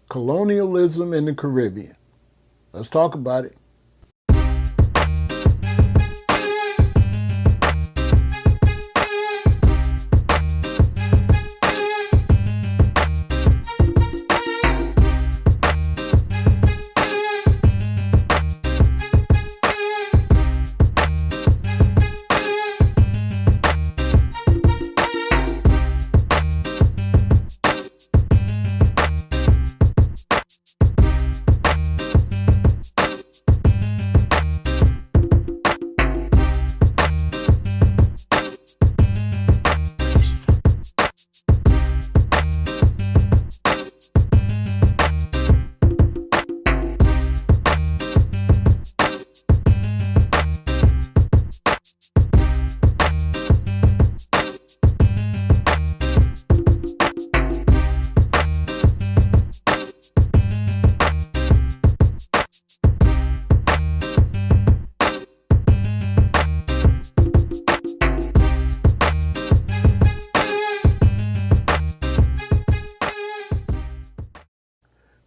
Colonialism in the Caribbean. Let's talk about it.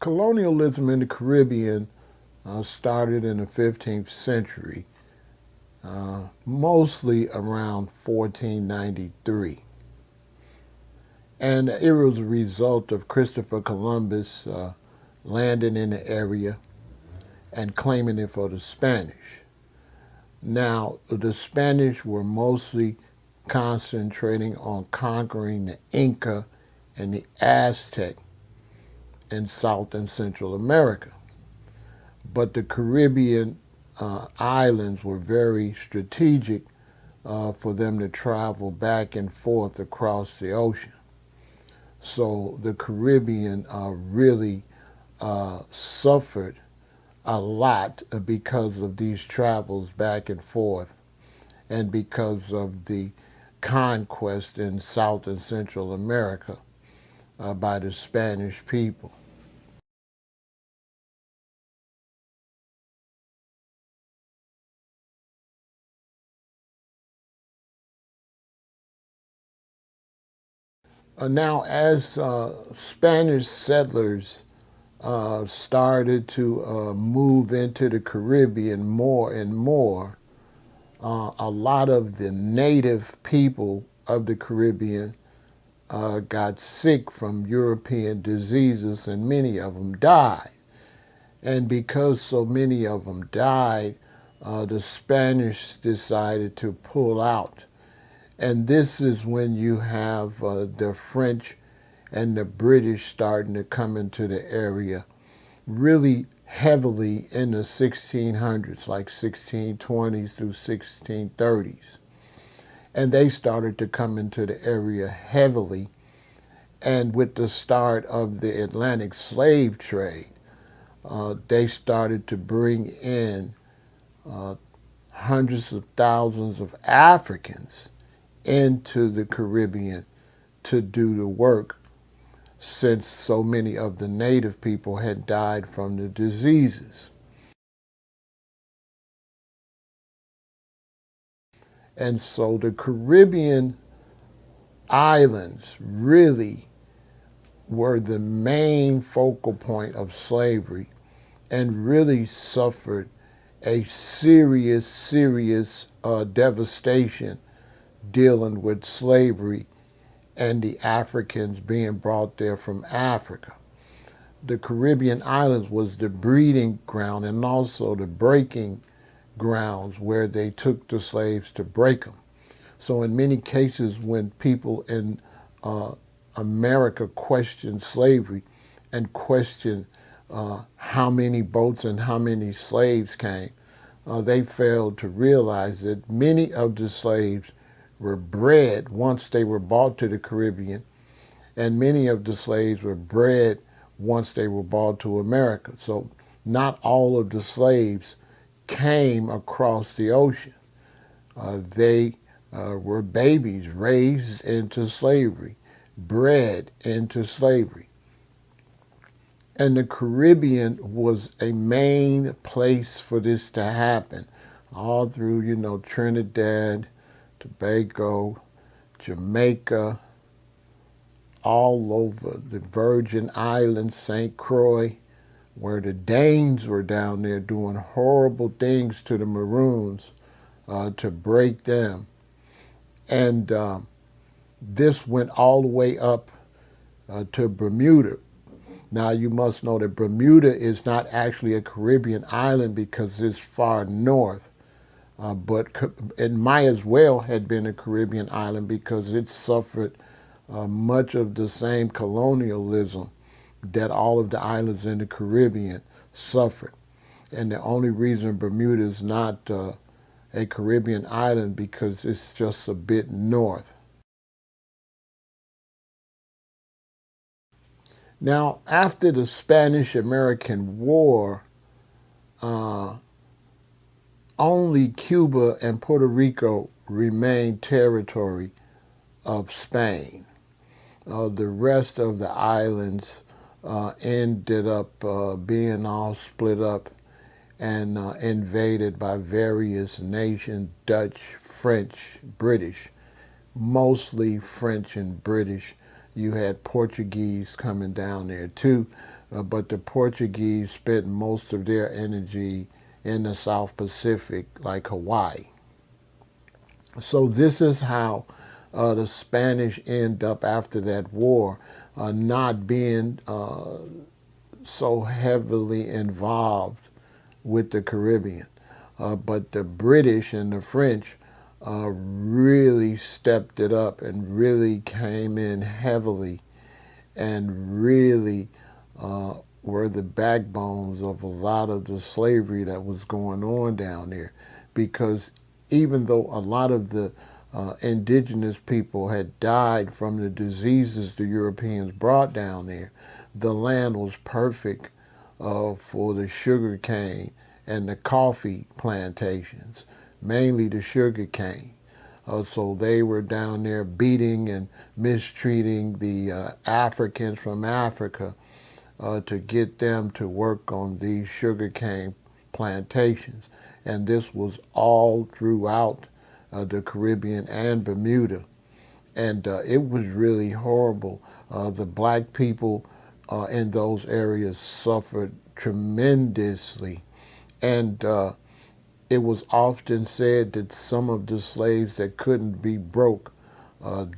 Colonialism in the Caribbean started in the 15th century, mostly around 1493. And it was a result of Christopher Columbus landing in the area and claiming it for the Spanish. Now, the Spanish were mostly concentrating on conquering the Inca and the Aztec in South and Central America. But the Caribbean islands were very strategic for them to travel back and forth across the ocean. So the Caribbean really suffered a lot because of these travels back and forth and because of the conquest in South and Central America by the Spanish people. Now, as Spanish settlers started to move into the Caribbean more and more, a lot of the native people of the Caribbean got sick from European diseases, and many of them died. And because so many of them died, the Spanish decided to pull out. And this is when you have the French and the British starting to come into the area really heavily in the 1600s, like 1620s through 1630s. And they started to come into the area heavily. And with the start of the Atlantic slave trade, they started to bring in hundreds of thousands of Africans into the Caribbean to do the work, since so many of the native people had died from the diseases. And so the Caribbean islands really were the main focal point of slavery and really suffered a serious devastation dealing with slavery and the Africans being brought there from Africa. The Caribbean islands was the breeding ground and also the breaking grounds where they took the slaves to break them. So in many cases, when people in America questioned slavery and questioned how many boats and how many slaves came, they failed to realize that many of the slaves were bred once they were brought to the Caribbean, and many of the slaves were bred once they were brought to America. So not all of the slaves came across the ocean. They were babies raised into slavery, bred into slavery. And the Caribbean was a main place for this to happen, all through, Trinidad, Tobago, Jamaica, all over the Virgin Islands, St. Croix, where the Danes were down there doing horrible things to the Maroons to break them. And this went all the way up to Bermuda. Now you must know that Bermuda is not actually a Caribbean island because it's far north, but it might as well have been a Caribbean island because it suffered much of the same colonialism that all of the islands in the Caribbean suffered. And the only reason Bermuda is not a Caribbean island because it's just a bit north. Now, after the Spanish-American War, only Cuba and Puerto Rico remained territory of Spain. The rest of the islands ended up being all split up and invaded by various nations, Dutch, French, British, mostly French and British. You had Portuguese coming down there too, but the Portuguese spent most of their energy in the South Pacific, like Hawaii. So this is how the Spanish end up after that war, not being so heavily involved with the Caribbean. But the British and the French really stepped it up and really came in heavily and really were the backbones of a lot of the slavery that was going on down there. Because even though a lot of the indigenous people had died from the diseases the Europeans brought down there, the land was perfect for the sugar cane and the coffee plantations, mainly the sugar cane. So they were down there beating and mistreating the Africans from Africa to get them to work on these sugar cane plantations. And this was all throughout the Caribbean and Bermuda. And it was really horrible. The black people in those areas suffered tremendously. And it was often said that some of the slaves that couldn't be broke,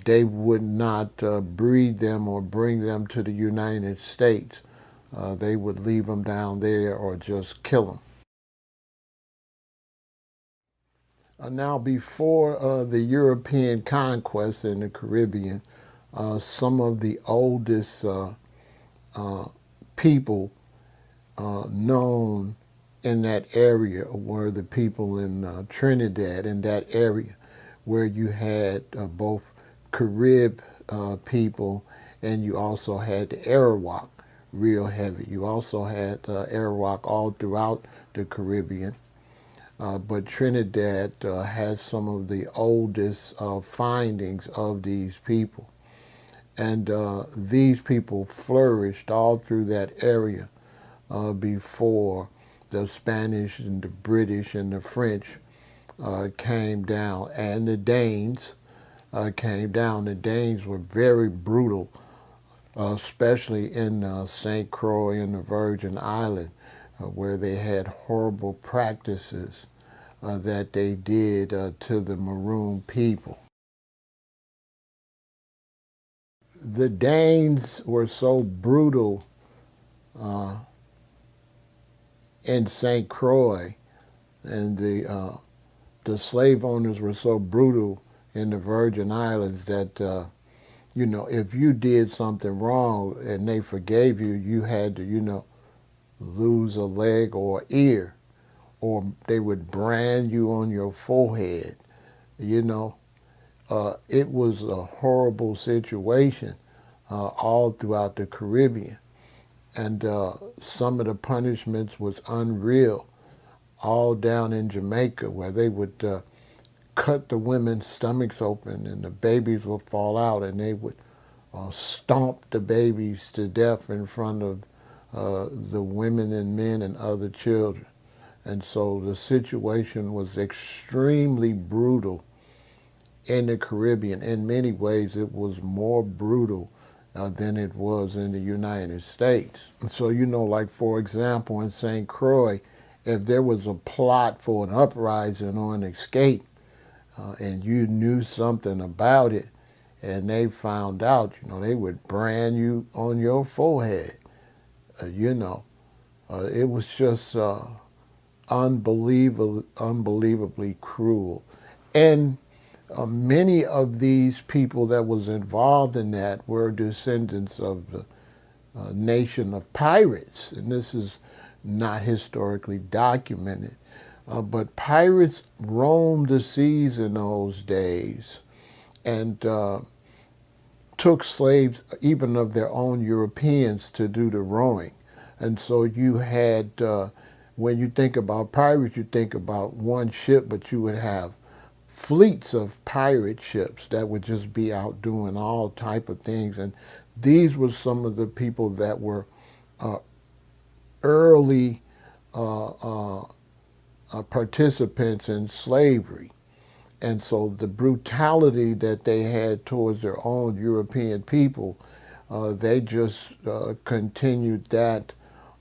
they would not breed them or bring them to the United States. They would leave them down there or just kill them. Now, before the European conquest in the Caribbean, some of the oldest people known in that area were the people in Trinidad, in that area where you had both Carib people and you also had the Arawak real heavy. You also had Arawak all throughout the Caribbean. But Trinidad has some of the oldest findings of these people. And these people flourished all through that area before the Spanish and the British and the French came down, and the Danes came down. The Danes were very brutal, especially in St. Croix and the Virgin Islands, where they had horrible practices that they did to the Maroon people. The Danes were so brutal in St. Croix, and the slave owners were so brutal in the Virgin Islands that you know, if you did something wrong and they forgave you, you had to, you know, lose a leg or ear, or they would brand you on your forehead. You know, it was a horrible situation all throughout the Caribbean. And some of the punishments was unreal, all down in Jamaica, where they would cut the women's stomachs open and the babies would fall out, and they would stomp the babies to death in front of the women and men and other children. And so the situation was extremely brutal in the Caribbean. In many ways, it was more brutal than it was in the United States. So, like for example, in St. Croix, if there was a plot for an uprising or an escape, and you knew something about it, and they found out, they would brand you on your forehead. It was just unbelievably cruel. And many of these people that was involved in that were descendants of the nation of pirates, and this is not historically documented. But pirates roamed the seas in those days and took slaves, even of their own Europeans, to do the rowing. And so you had, when you think about pirates, you think about one ship, but you would have fleets of pirate ships that would just be out doing all type of things. And these were some of the people that were early participants in slavery. And so the brutality that they had towards their own European people, they just continued that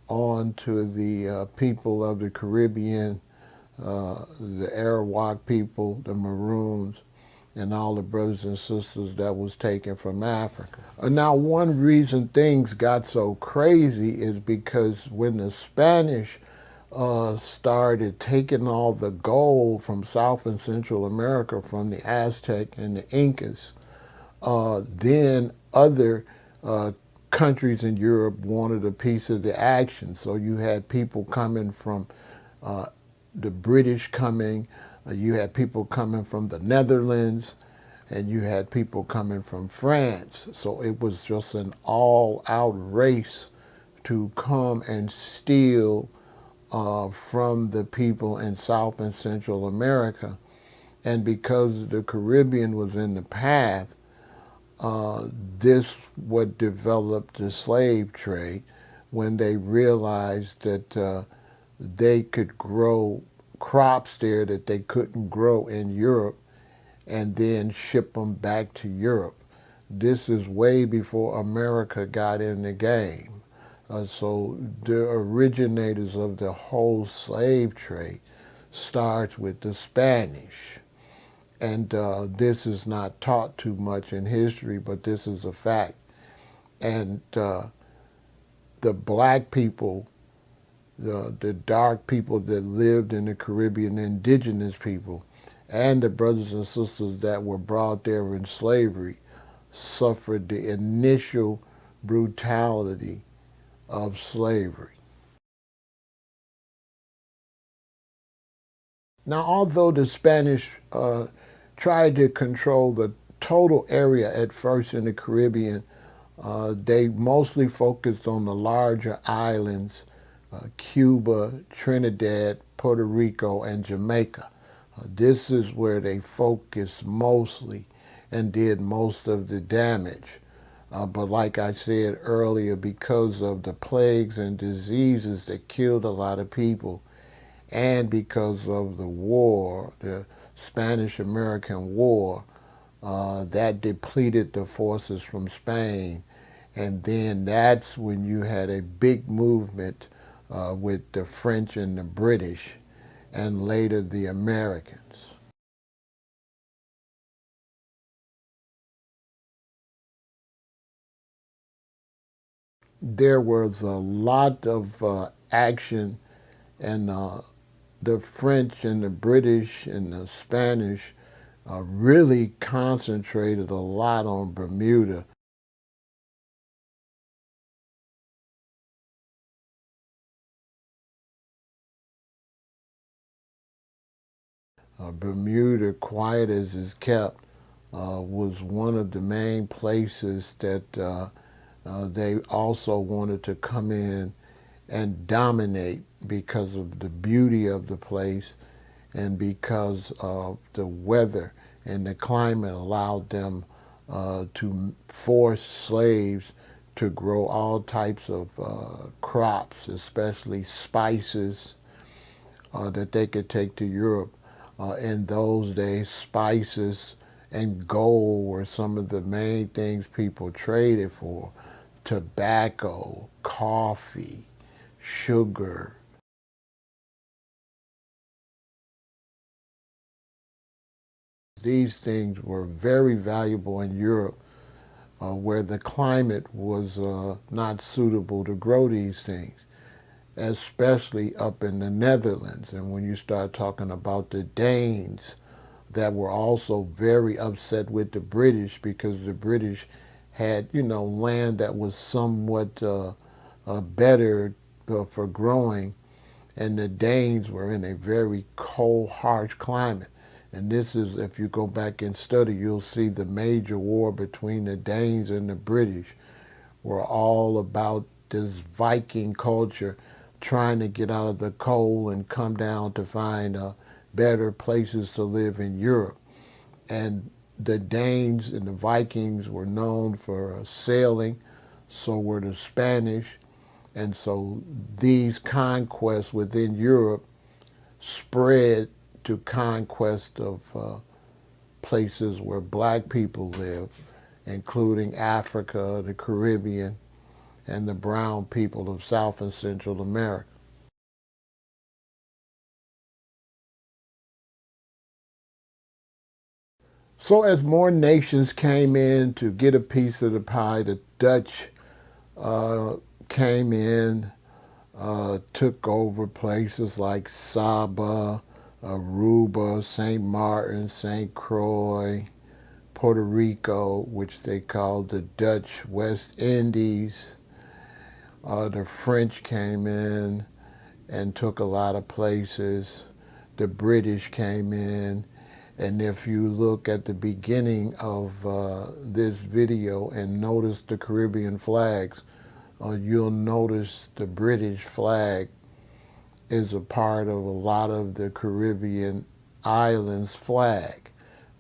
on to the people of the Caribbean, the Arawak people, the Maroons, and all the brothers and sisters that was taken from Africa. Now, one reason things got so crazy is because when the Spanish started taking all the gold from South and Central America from the Aztec and the Incas, then other countries in Europe wanted a piece of the action. So you had people coming from the British coming, you had people coming from the Netherlands, and you had people coming from France. So it was just an all-out race to come and steal from the people in South and Central America. And because the Caribbean was in the path, this what developed the slave trade when they realized that they could grow crops there that they couldn't grow in Europe and then ship them back to Europe. This is way before America got in the game. So the originators of the whole slave trade starts with the Spanish. And this is not taught too much in history, but this is a fact. And the black people, the dark people that lived in the Caribbean, indigenous people, and the brothers and sisters that were brought there in slavery suffered the initial brutality of slavery. Now, although the Spanish tried to control the total area at first in the Caribbean, they mostly focused on the larger islands, Cuba, Trinidad, Puerto Rico, and Jamaica. This is where they focused mostly and did most of the damage. But like I said earlier, because of the plagues and diseases that killed a lot of people, and because of the war, the Spanish-American War, that depleted the forces from Spain. And then that's when you had a big movement with the French and the British, and later the Americans. There was a lot of action, and the French and the British and the Spanish really concentrated a lot on Bermuda. Bermuda, quiet as it's kept, was one of the main places that they also wanted to come in and dominate because of the beauty of the place and because of the weather and the climate allowed them to force slaves to grow all types of crops, especially spices that they could take to Europe. In those days, spices and gold were some of the main things people traded for. Tobacco, coffee, sugar. These things were very valuable in Europe, where the climate was not suitable to grow these things, especially up in the Netherlands. And when you start talking about the Danes, that were also very upset with the British because the British had, land that was somewhat better for growing, and the Danes were in a very cold, harsh climate. And this is, if you go back and study, you'll see the major war between the Danes and the British were all about this Viking culture trying to get out of the cold and come down to find better places to live in Europe. And the Danes and the Vikings were known for sailing, so were the Spanish. And so these conquests within Europe spread to conquest of places where black people live, including Africa, the Caribbean, and the brown people of South and Central America. So as more nations came in to get a piece of the pie, the Dutch came in, took over places like Saba, Aruba, St. Martin, St. Croix, Puerto Rico, which they called the Dutch West Indies. The French came in and took a lot of places. The British came in. And if you look at the beginning of this video and notice the Caribbean flags, you'll notice the British flag is a part of a lot of the Caribbean islands' flag,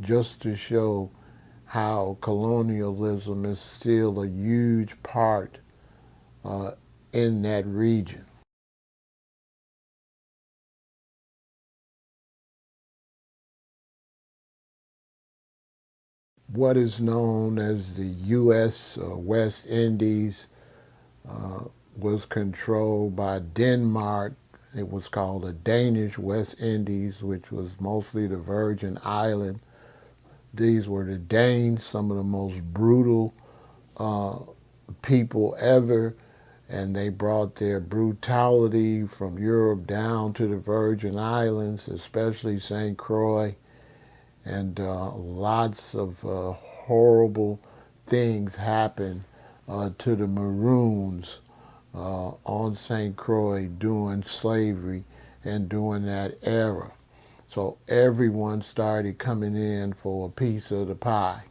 just to show how colonialism is still a huge part in that region. What is known as the U.S. West Indies was controlled by Denmark. It was called the Danish West Indies, which was mostly the Virgin Island. These were the Danes, some of the most brutal people ever, and they brought their brutality from Europe down to the Virgin Islands, especially St. Croix, and lots of horrible things happened to the Maroons on St. Croix during slavery and during that era. So everyone started coming in for a piece of the pie.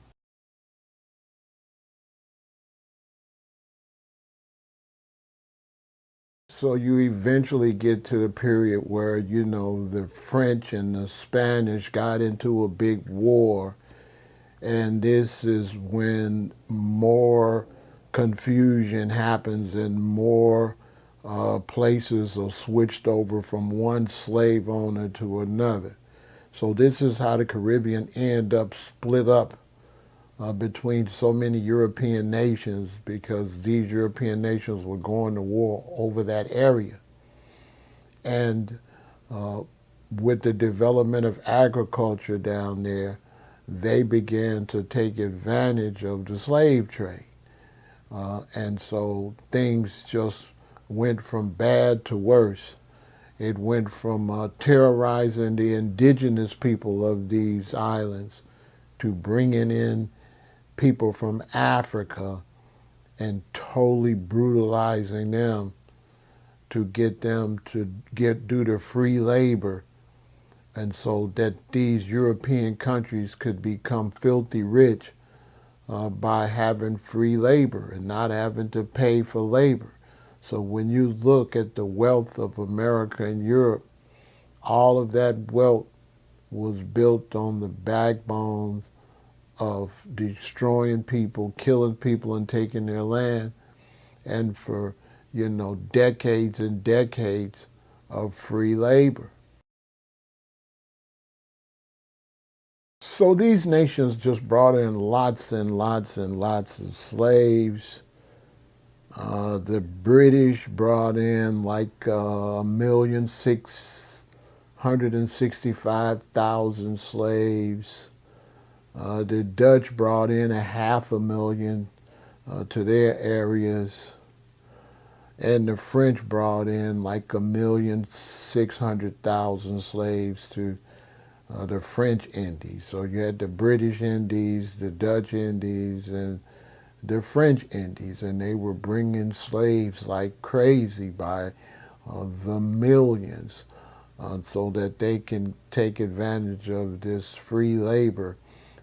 So you eventually get to the period where, the French and the Spanish got into a big war. And this is when more confusion happens and more places are switched over from one slave owner to another. So this is how the Caribbean end up split up between so many European nations, because these European nations were going to war over that area. And with the development of agriculture down there, they began to take advantage of the slave trade. And so things just went from bad to worse. It went from terrorizing the indigenous people of these islands to bringing in people from Africa and totally brutalizing them to get them to do the free labor, and so that these European countries could become filthy rich by having free labor and not having to pay for labor. So when you look at the wealth of America and Europe, all of that wealth was built on the backbones of destroying people, killing people, and taking their land, and for, decades and decades of free labor. So these nations just brought in lots and lots and lots of slaves. The British brought in like 1,665,000 slaves. The Dutch brought in 500,000 to their areas. And the French brought in like 1,600,000 slaves to the French Indies. So you had the British Indies, the Dutch Indies, and the French Indies, and they were bringing slaves like crazy by the millions so that they can take advantage of this free labor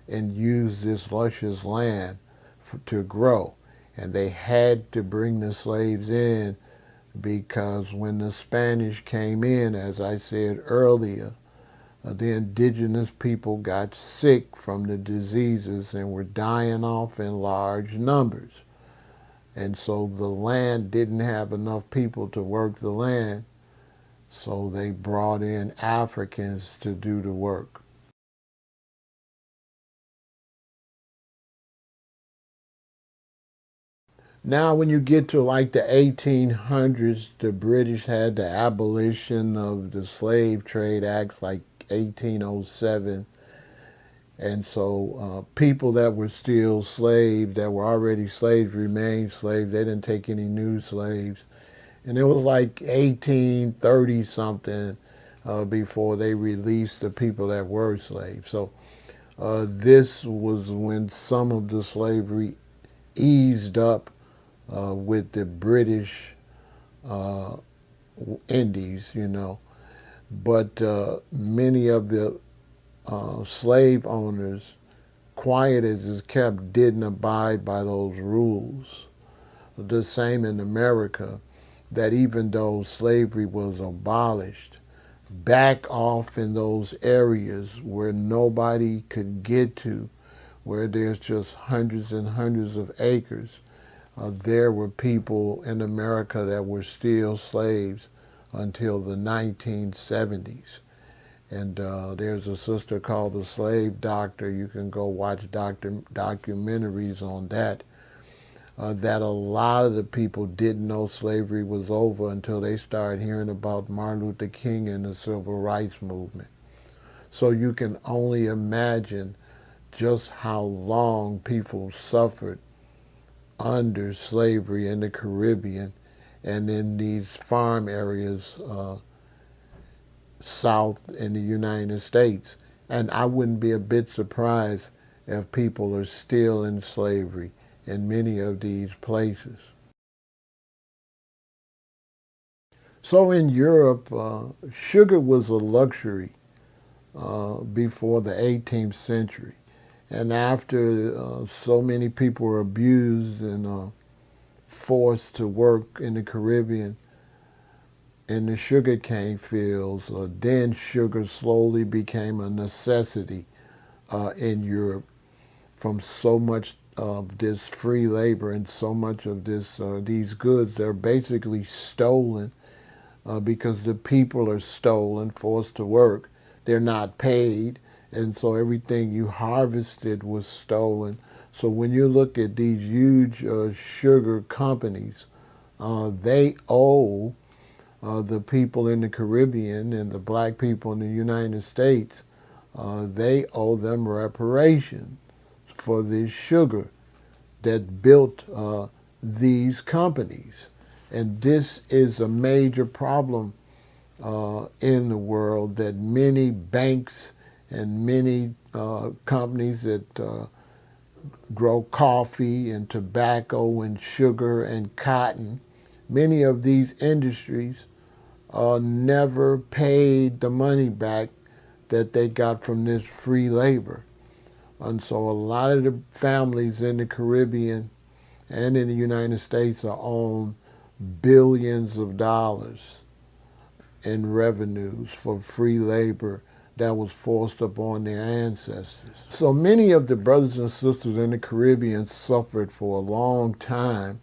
and use this luscious land to grow. And they had to bring the slaves in because when the Spanish came in, as I said earlier, the indigenous people got sick from the diseases and were dying off in large numbers. And so the land didn't have enough people to work the land, so they brought in Africans to do the work. Now when you get to like the 1800s, the British had the Abolition of the Slave Trade Act, like 1807. And so people that were still slaves, that were already slaves, remained slaves. They didn't take any new slaves. And it was like 1830 something before they released the people that were slaves. So this was when some of the slavery eased up with the British Indies, you know. But many of the slave owners, quiet as it's kept, didn't abide by those rules. The same in America, that even though slavery was abolished, back off in those areas where nobody could get to, where there's just hundreds and hundreds of acres, there were people in America that were still slaves until the 1970s. And there's a sister called the Slave Doctor. You can go watch documentaries on that. That a lot of the people didn't know slavery was over until they started hearing about Martin Luther King and the Civil Rights Movement. So you can only imagine just how long people suffered under slavery in the Caribbean and in these farm areas south in the United States. And I wouldn't be a bit surprised if people are still in slavery in many of these places. So in Europe, sugar was a luxury before the 18th century. And after so many people were abused and forced to work in the Caribbean, in the sugarcane fields, then sugar slowly became a necessity in Europe from so much of this free labor and so much of these goods. They're basically stolen because the people are stolen, forced to work. They're not paid, and so everything you harvested was stolen. So when you look at these huge sugar companies, they owe the people in the Caribbean and the black people in the United States, they owe them reparations for the sugar that built these companies. And this is a major problem in the world, that many banks and many companies that grow coffee and tobacco and sugar and cotton, many of these industries never paid the money back that they got from this free labor. And so a lot of the families in the Caribbean and in the United States are on billions of dollars in revenues for free labor that was forced upon their ancestors. So many of the brothers and sisters in the Caribbean suffered for a long time.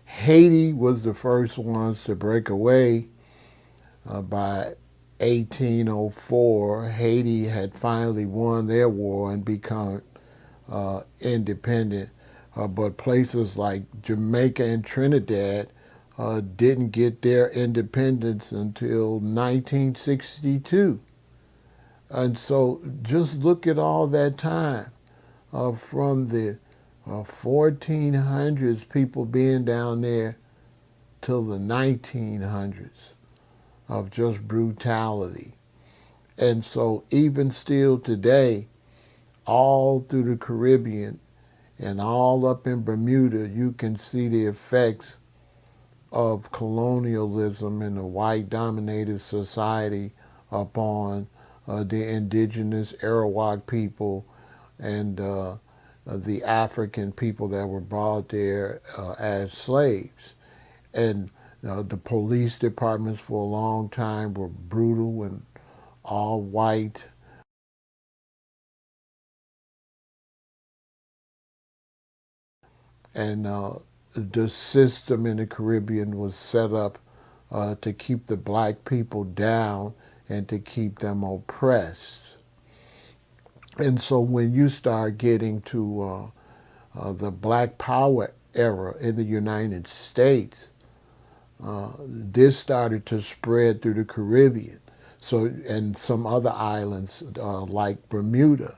Haiti was the first ones to break away by 1804, Haiti had finally won their war and become independent. But places like Jamaica and Trinidad didn't get their independence until 1962. And so just look at all that time from the 1400s, people being down there, till the 1900s of just brutality. And so even still today, all through the Caribbean and all up in Bermuda, you can see the effects of colonialism in a white-dominated society upon the indigenous Arawak people and the African people that were brought there as slaves. And the police departments for a long time were brutal and all white. And the system in the Caribbean was set up to keep the black people down and to keep them oppressed. And so when you start getting to the Black Power era in the United States, this started to spread through the Caribbean, so and some other islands like Bermuda,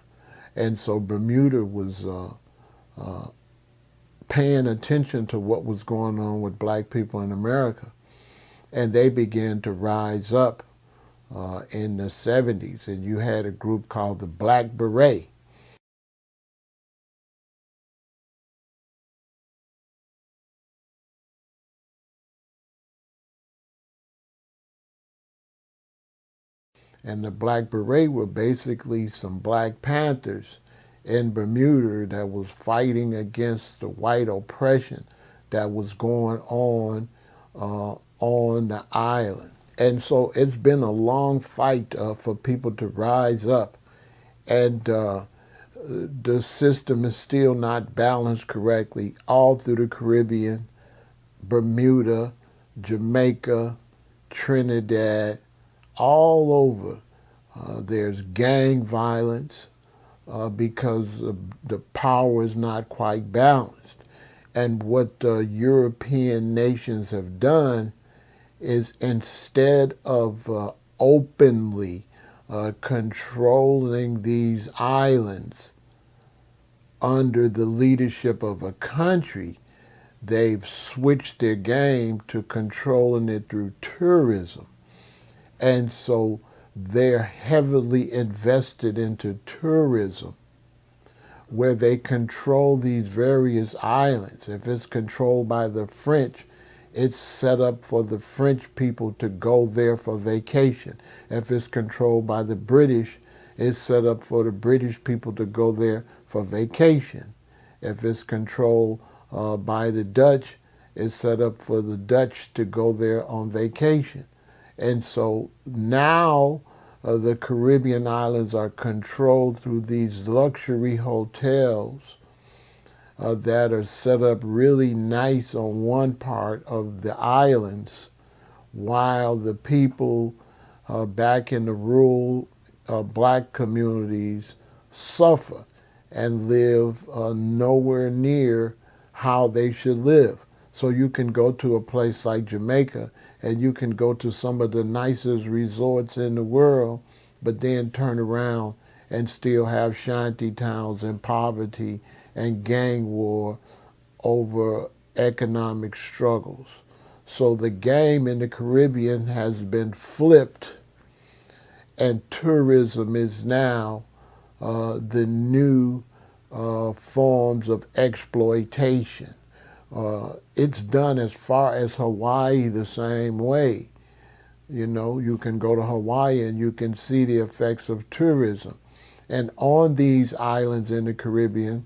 and so Bermuda was paying attention to what was going on with black people in America, and they began to rise up in the 70s, and you had a group called the Black Beret. And the Black Beret were basically some Black Panthers in Bermuda that was fighting against the white oppression that was going on the island. And so it's been a long fight for people to rise up. And the system is still not balanced correctly all through the Caribbean, Bermuda, Jamaica, Trinidad, all over. There's gang violence because the power is not quite balanced. And what the European nations have done is, instead of openly controlling these islands under the leadership of a country, they've switched their game to controlling it through tourism. And so they're heavily invested into tourism, where they control these various islands. If it's controlled by the French, it's set up for the French people to go there for vacation. If it's controlled by the British, it's set up for the British people to go there for vacation. If it's controlled by the Dutch, it's set up for the Dutch to go there on vacation. And so now the Caribbean islands are controlled through these luxury hotels that are set up really nice on one part of the islands, while the people back in the rural black communities suffer and live nowhere near how they should live. So you can go to a place like Jamaica and you can go to some of the nicest resorts in the world, but then turn around and still have shanty towns and poverty and gang war over economic struggles. So the game in the Caribbean has been flipped, and tourism is now the new forms of exploitation. It's done as far as Hawaii the same way. You know, you can go to Hawaii and you can see the effects of tourism. And on these islands in the Caribbean,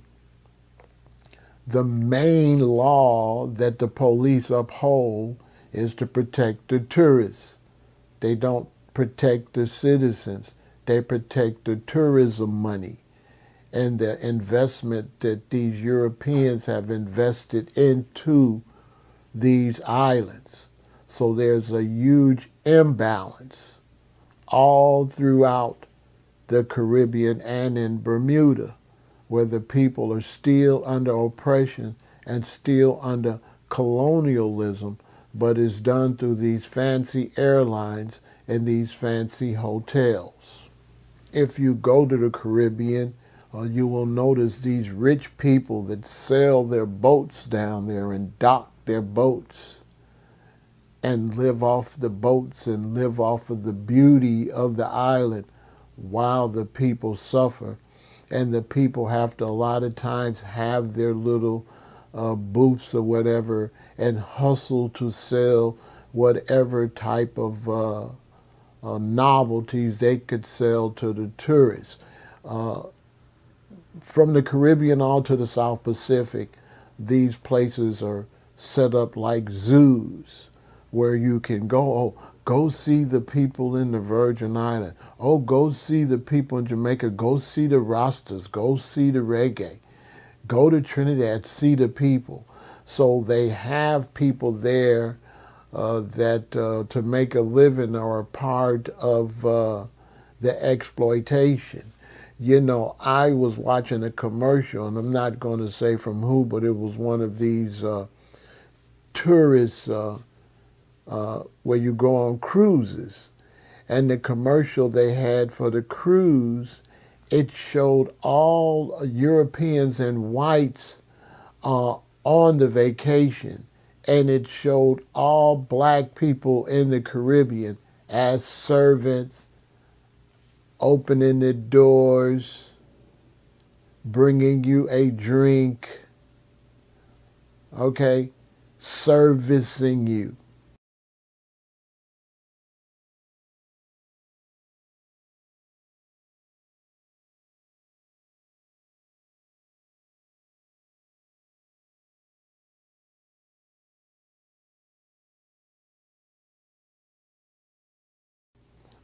the main law that the police uphold is to protect the tourists. They don't protect the citizens. They protect the tourism money and the investment that these Europeans have invested into these islands. So there's a huge imbalance all throughout the Caribbean and in Bermuda, where the people are still under oppression and still under colonialism, but it's done through these fancy airlines and these fancy hotels. If you go to the Caribbean, you will notice these rich people that sail their boats down there and dock their boats and live off the boats and live off of the beauty of the island while the people suffer. And the people have to a lot of times have their little booths or whatever and hustle to sell whatever type of novelties they could sell to the tourists. From the Caribbean all to the South Pacific, these places are set up like zoos where you can go see the people in the Virgin Islands. Oh, go see the people in Jamaica. Go see the Rastas. Go see the reggae. Go to Trinidad, see the people. So they have people there that to make a living are a part of the exploitation. You know, I was watching a commercial, and I'm not going to say from who, but it was one of these tourists where you go on cruises. And the commercial they had for the cruise, it showed all Europeans and whites on the vacation. And it showed all black people in the Caribbean as servants, opening the doors, bringing you a drink, okay, servicing you.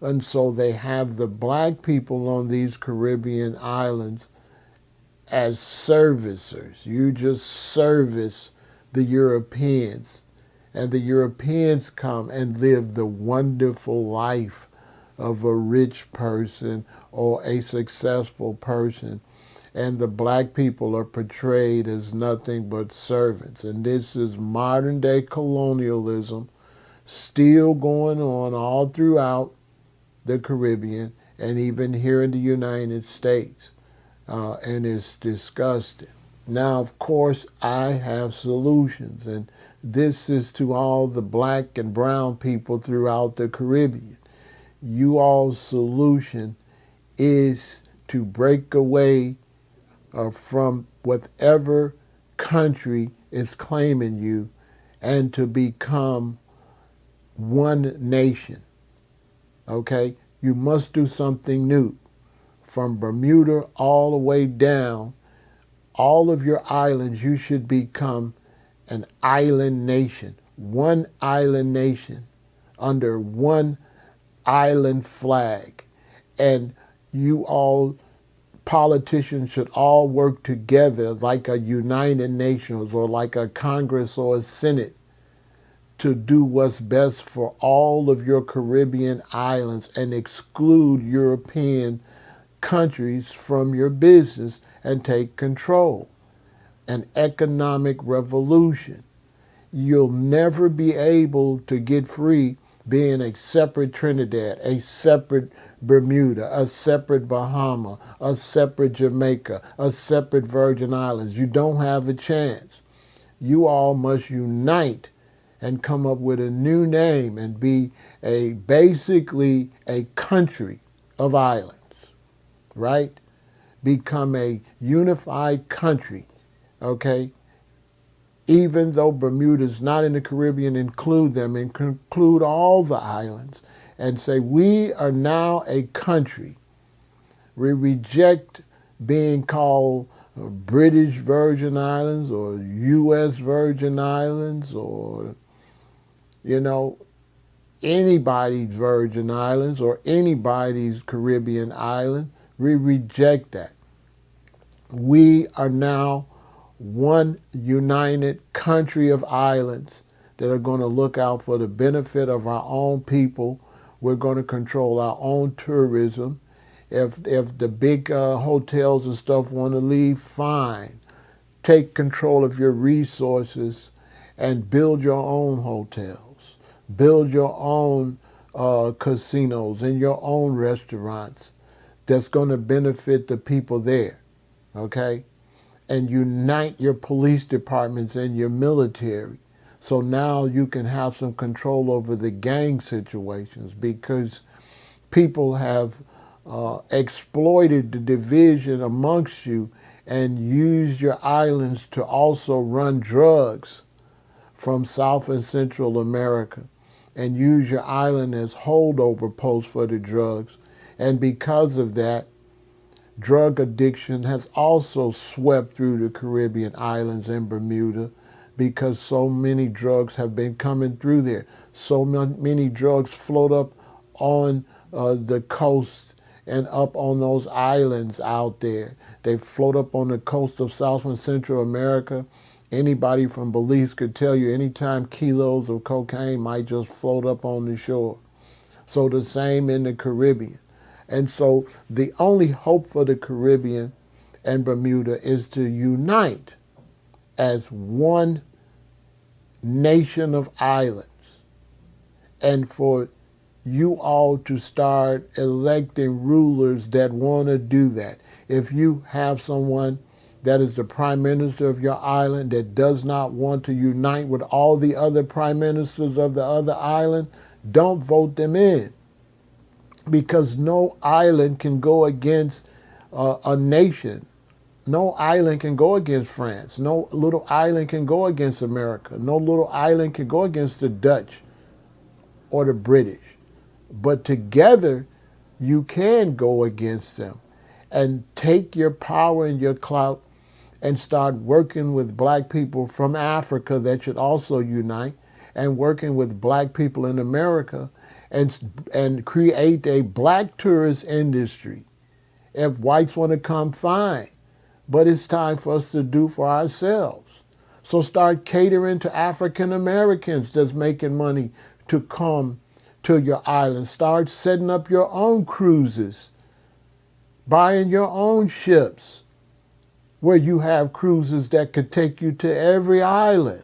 And so they have the black people on these Caribbean islands as servicers. You just service the Europeans. And the Europeans come and live the wonderful life of a rich person or a successful person. And the black people are portrayed as nothing but servants. And this is modern day colonialism still going on all throughout the Caribbean and even here in the United States. And it's disgusting. Now, of course, I have solutions, and this is to all the black and brown people throughout the Caribbean. You all's solution is to break away from whatever country is claiming you and to become one nation. Okay? You must do something new. From Bermuda all the way down, all of your islands, you should become an island nation, one island nation under one island flag. And you all, politicians should all work together like a United Nations or like a Congress or a Senate to do what's best for all of your Caribbean islands and exclude European countries from your business and take control. An economic revolution. You'll never be able to get free being a separate Trinidad, a separate Bermuda, a separate Bahama, a separate Jamaica, a separate Virgin Islands. You don't have a chance. You all must unite and come up with a new name and be basically a country of islands, right? Become a unified country, okay? Even though Bermuda's not in the Caribbean, include them and include all the islands and say, we are now a country. We reject being called British Virgin Islands or U.S. Virgin Islands or, you know, anybody's Virgin Islands or anybody's Caribbean island. We reject that. We are now one united country of islands that are going to look out for the benefit of our own people We're going to control our own tourism. If the big hotels and stuff want to leave, fine. Take control of your resources and build your own hotels. Build your own casinos and your own restaurants that's going to benefit the people there, okay? And unite your police departments and your military. So now you can have some control over the gang situations, because people have exploited the division amongst you and used your islands to also run drugs from South and Central America, and use your island as holdover posts for the drugs. And because of that, drug addiction has also swept through the Caribbean islands and Bermuda, because so many drugs have been coming through there. So many drugs float up on the coast and up on those islands out there. They float up on the coast of South and Central America. Anybody from Belize could tell you anytime kilos of cocaine might just float up on the shore. So the same in the Caribbean. And so the only hope for the Caribbean and Bermuda is to unite as one nation of islands, and for you all to start electing rulers that want to do that. If you have someone that is the prime minister of your island that does not want to unite with all the other prime ministers of the other island, don't vote them in. Because no island can go against a nation. No island can go against France. No little island can go against America. No little island can go against the Dutch or the British. But together, you can go against them and take your power and your clout and start working with black people from Africa that should also unite, and working with black people in America and create a black tourist industry. If whites want to come, fine. But it's time for us to do for ourselves. So start catering to African Americans that's making money to come to your island. Start setting up your own cruises, buying your own ships, where you have cruises that could take you to every island.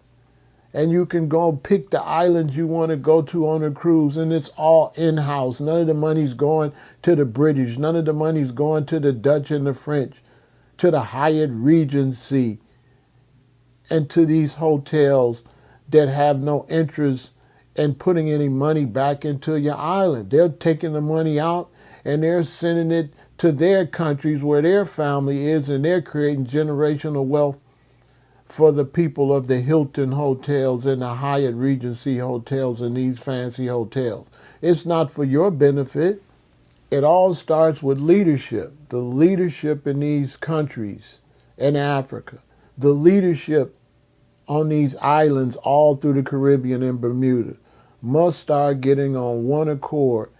And you can go pick the islands you want to go to on a cruise, and it's all in-house. None of the money's going to the British. None of the money's going to the Dutch and the French, to the Hyatt Regency, and to these hotels that have no interest in putting any money back into your island. They're taking the money out and they're sending it to their countries where their family is, and they're creating generational wealth for the people of the Hilton hotels and the Hyatt Regency hotels and these fancy hotels. It's not for your benefit. It all starts with leadership. The leadership in these countries in Africa, the leadership on these islands all through the Caribbean and Bermuda must start getting on one accord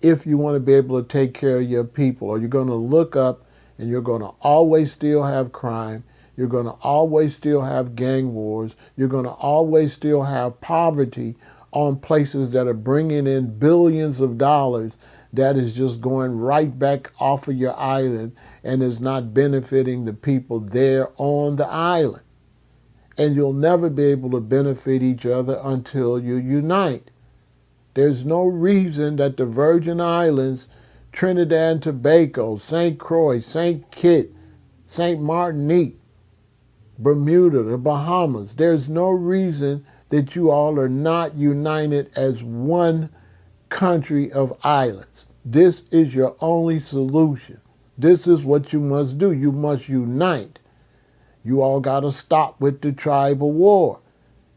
if you want to be able to take care of your people. Or you're going to look up and you're going to always still have crime. You're going to always still have gang wars. You're going to always still have poverty on places that are bringing in billions of dollars that is just going right back off of your island and is not benefiting the people there on the island. And you'll never be able to benefit each other until you unite. There's no reason that the Virgin Islands, Trinidad and Tobago, St. Croix, St. Kitts, St. Martinique, Bermuda, the Bahamas, there's no reason that you all are not united as one country of islands. This is your only solution. This is what you must do. You must unite. You all got to stop with the tribal war.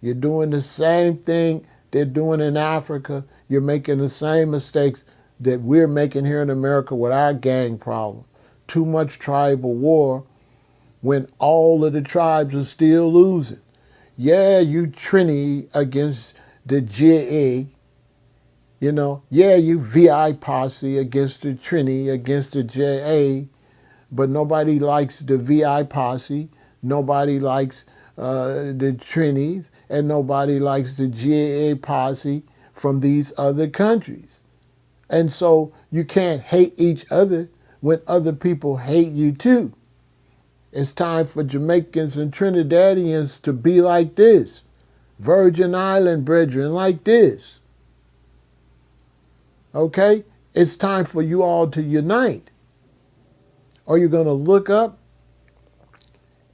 You're doing the same thing they're doing in Africa. You're making the same mistakes that we're making here in America with our gang problem. Too much tribal war when all of the tribes are still losing. Yeah, you Trini against the JA. Yeah, you VI posse against the Trini, against the JA. But nobody likes the VI posse. Nobody likes the Trinis, and nobody likes the GAA posse from these other countries. And so you can't hate each other when other people hate you too. It's time for Jamaicans and Trinidadians to be like this. Virgin Island brethren like this. Okay? It's time for you all to unite. Or you're going to look up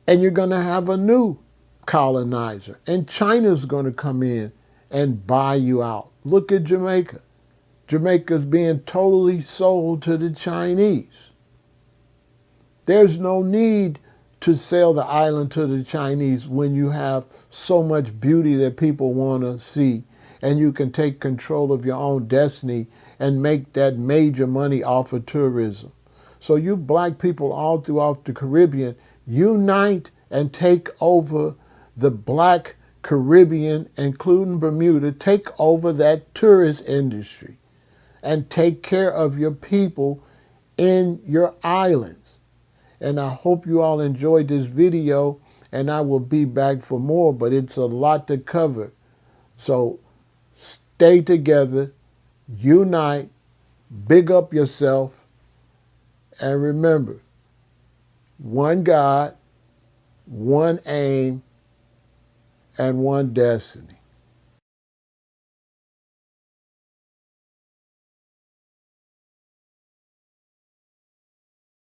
and you're going to have a new colonizer. And China's going to come in and buy you out. Look at Jamaica. Jamaica's being totally sold to the Chinese. There's no need to sell the island to the Chinese when you have so much beauty that people want to see, and you can take control of your own destiny and make that major money off of tourism. So you black people all throughout the Caribbean, unite and take over the black Caribbean, including Bermuda, take over that tourist industry and take care of your people in your islands. And I hope you all enjoyed this video, and I will be back for more, but it's a lot to cover. So stay together, unite, big up yourself, and remember, one God, one aim, and one destiny.